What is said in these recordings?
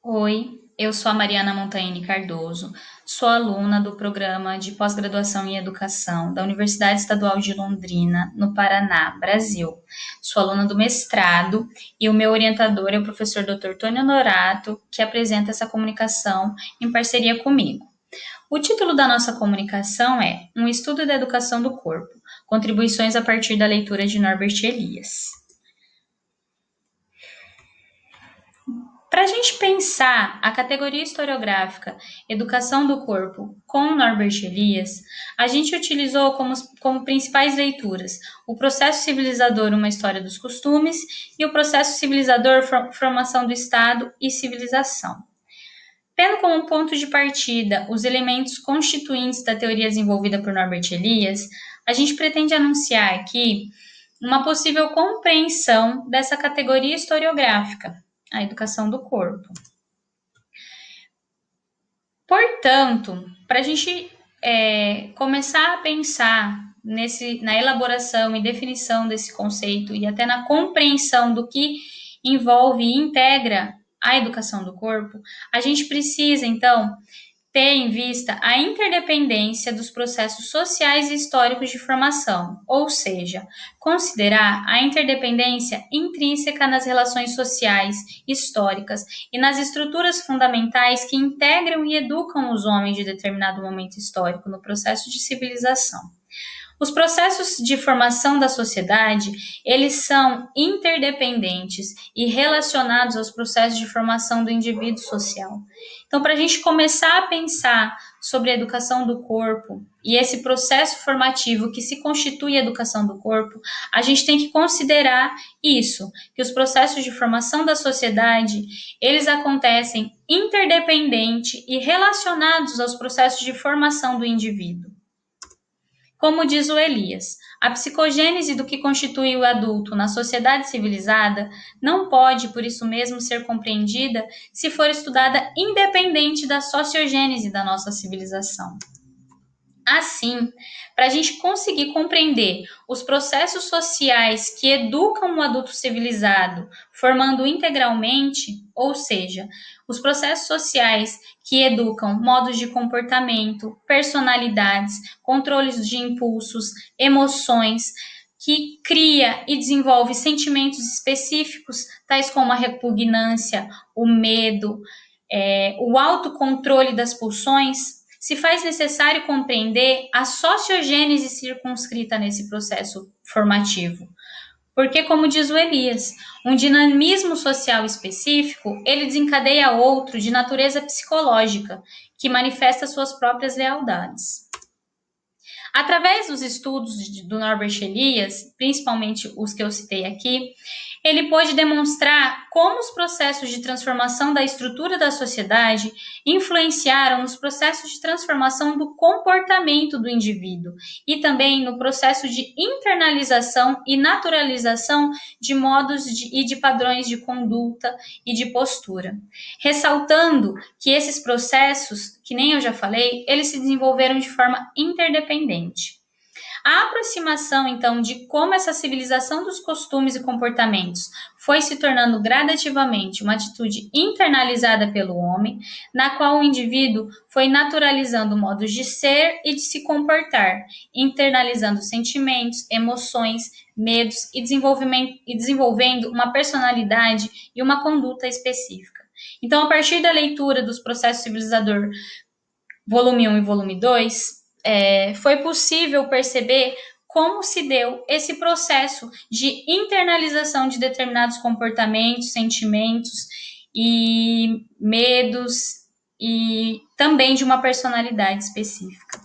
Oi, eu sou a Mariana Montaini Cardoso, sou aluna do programa de pós-graduação em educação da Universidade Estadual de Londrina, no Paraná, Brasil. Sou aluna do mestrado e o meu orientador é o professor Dr. Tônio Honorato, que apresenta essa comunicação em parceria comigo. O título da nossa comunicação é Um Estudo da Educação do Corpo, contribuições a partir da leitura de Norbert Elias. Para a gente pensar a categoria historiográfica Educação do Corpo com Norbert Elias, a gente utilizou como principais leituras o processo civilizador, uma história dos costumes, e o processo civilizador, formação do Estado e civilização. Tendo como ponto de partida os elementos constituintes da teoria desenvolvida por Norbert Elias, a gente pretende anunciar aqui uma possível compreensão dessa categoria historiográfica, a educação do corpo. Portanto, para a gente começar a pensar na elaboração e definição desse conceito e até na compreensão do que envolve e integra a educação do corpo, a gente precisa, então, ter em vista a interdependência dos processos sociais e históricos de formação, ou seja, considerar a interdependência intrínseca nas relações sociais, históricas e nas estruturas fundamentais que integram e educam os homens de determinado momento histórico no processo de civilização. Os processos de formação da sociedade, eles são interdependentes e relacionados aos processos de formação do indivíduo social. Então, para a gente começar a pensar sobre a educação do corpo e esse processo formativo que se constitui a educação do corpo, a gente tem que considerar isso, que os processos de formação da sociedade, eles acontecem interdependente e relacionados aos processos de formação do indivíduo. Como diz o Elias, a psicogênese do que constitui o adulto na sociedade civilizada não pode, por isso mesmo, ser compreendida se for estudada independente da sociogênese da nossa civilização. Assim, para a gente conseguir compreender os processos sociais que educam o adulto civilizado, formando integralmente, ou seja, os processos sociais que educam modos de comportamento, personalidades, controles de impulsos, emoções, que cria e desenvolve sentimentos específicos, tais como a repugnância, o medo, o autocontrole das pulsões, se faz necessário compreender a sociogênese circunscrita nesse processo formativo. Porque, como diz o Elias, um dinamismo social específico, ele desencadeia outro de natureza psicológica, que manifesta suas próprias lealdades. Através dos estudos do Norbert Elias, principalmente os que eu citei aqui, ele pôde demonstrar como os processos de transformação da estrutura da sociedade influenciaram nos processos de transformação do comportamento do indivíduo e também no processo de internalização e naturalização de modos e de padrões de conduta e de postura. Ressaltando que esses processos, que nem eu já falei, eles se desenvolveram de forma interdependente. A aproximação, então, de como essa civilização dos costumes e comportamentos foi se tornando gradativamente uma atitude internalizada pelo homem, na qual o indivíduo foi naturalizando modos de ser e de se comportar, internalizando sentimentos, emoções, medos e desenvolvendo uma personalidade e uma conduta específica. Então, a partir da leitura dos processos civilizador volume 1 e volume 2, foi possível perceber como se deu esse processo de internalização de determinados comportamentos, sentimentos e medos e também de uma personalidade específica.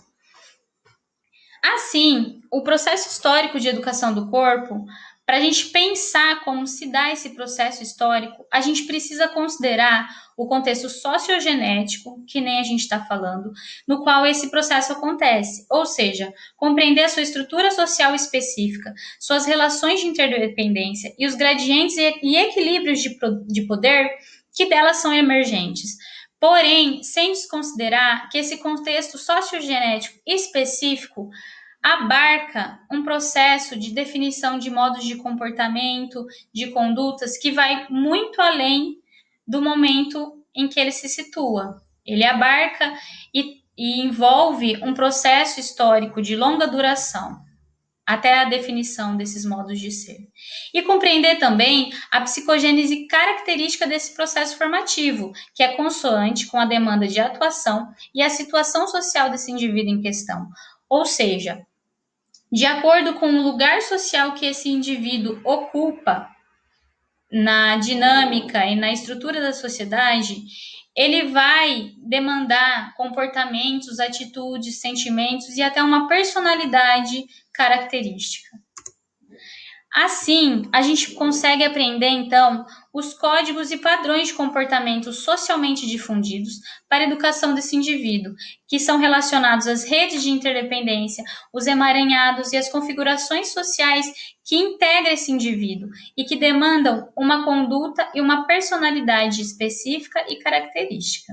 Assim, o processo histórico de educação do corpo, para a gente pensar como se dá esse processo histórico, a gente precisa considerar o contexto sociogenético, que nem a gente está falando, no qual esse processo acontece, ou seja, compreender a sua estrutura social específica, suas relações de interdependência e os gradientes e equilíbrios de poder que delas são emergentes. Porém, sem desconsiderar que esse contexto sociogenético específico abarca um processo de definição de modos de comportamento, de condutas, que vai muito além do momento em que ele se situa. Ele abarca e envolve um processo histórico de longa duração, até a definição desses modos de ser. E compreender também a psicogênese característica desse processo formativo, que é consoante com a demanda de atuação e a situação social desse indivíduo em questão. Ou seja, de acordo com o lugar social que esse indivíduo ocupa na dinâmica e na estrutura da sociedade, ele vai demandar comportamentos, atitudes, sentimentos e até uma personalidade característica. Assim, a gente consegue aprender, então, os códigos e padrões de comportamento socialmente difundidos para a educação desse indivíduo, que são relacionados às redes de interdependência, os emaranhados e as configurações sociais que integram esse indivíduo e que demandam uma conduta e uma personalidade específica e característica.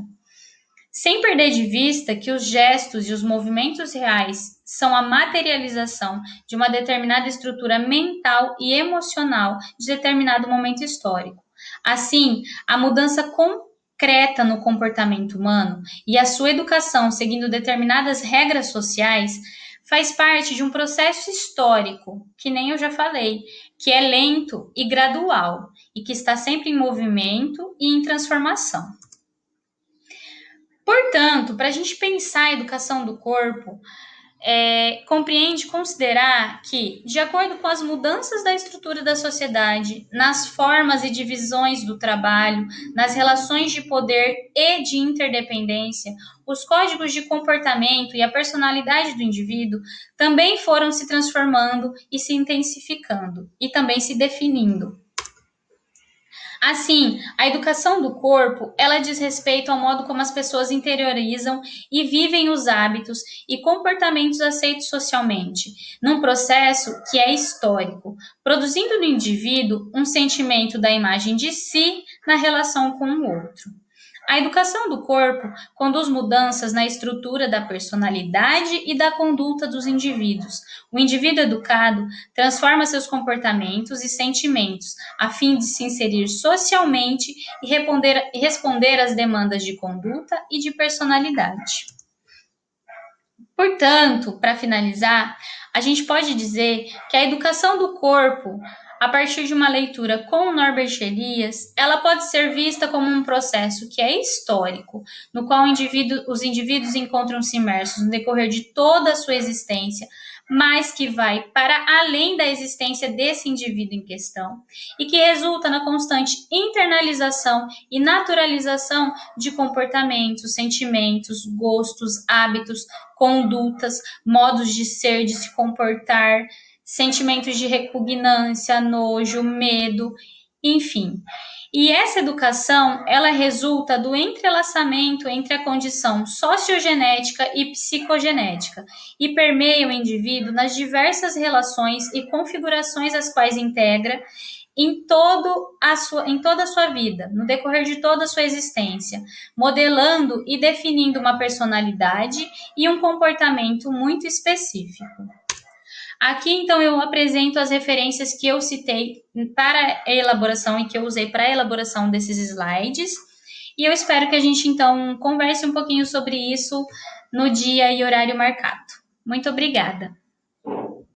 Sem perder de vista que os gestos e os movimentos reais são a materialização de uma determinada estrutura mental e emocional de determinado momento histórico. Assim, a mudança concreta no comportamento humano e a sua educação seguindo determinadas regras sociais faz parte de um processo histórico, que nem eu já falei, que é lento e gradual e que está sempre em movimento e em transformação. Portanto, para a gente pensar a educação do corpo, compreende considerar que, de acordo com as mudanças da estrutura da sociedade, nas formas e divisões do trabalho, nas relações de poder e de interdependência, os códigos de comportamento e a personalidade do indivíduo também foram se transformando e se intensificando, e também se definindo. Assim, a educação do corpo, ela diz respeito ao modo como as pessoas interiorizam e vivem os hábitos e comportamentos aceitos socialmente, num processo que é histórico, produzindo no indivíduo um sentimento da imagem de si na relação com o outro. A educação do corpo conduz mudanças na estrutura da personalidade e da conduta dos indivíduos. O indivíduo educado transforma seus comportamentos e sentimentos a fim de se inserir socialmente e responder às demandas de conduta e de personalidade. Portanto, para finalizar, a gente pode dizer que a educação do corpo, a partir de uma leitura com Norbert Elias, ela pode ser vista como um processo que é histórico, no qual os indivíduos encontram-se imersos no decorrer de toda a sua existência, mas que vai para além da existência desse indivíduo em questão e que resulta na constante internalização e naturalização de comportamentos, sentimentos, gostos, hábitos, condutas, modos de ser, de se comportar, sentimentos de repugnância, nojo, medo, enfim. E essa educação, ela resulta do entrelaçamento entre a condição sociogenética e psicogenética e permeia o indivíduo nas diversas relações e configurações as quais integra em toda a sua vida, no decorrer de toda a sua existência, modelando e definindo uma personalidade e um comportamento muito específico. Aqui, então, eu apresento as referências que eu citei para a elaboração e que eu usei para a elaboração desses slides. E eu espero que a gente, então, converse um pouquinho sobre isso no dia e horário marcado. Muito obrigada.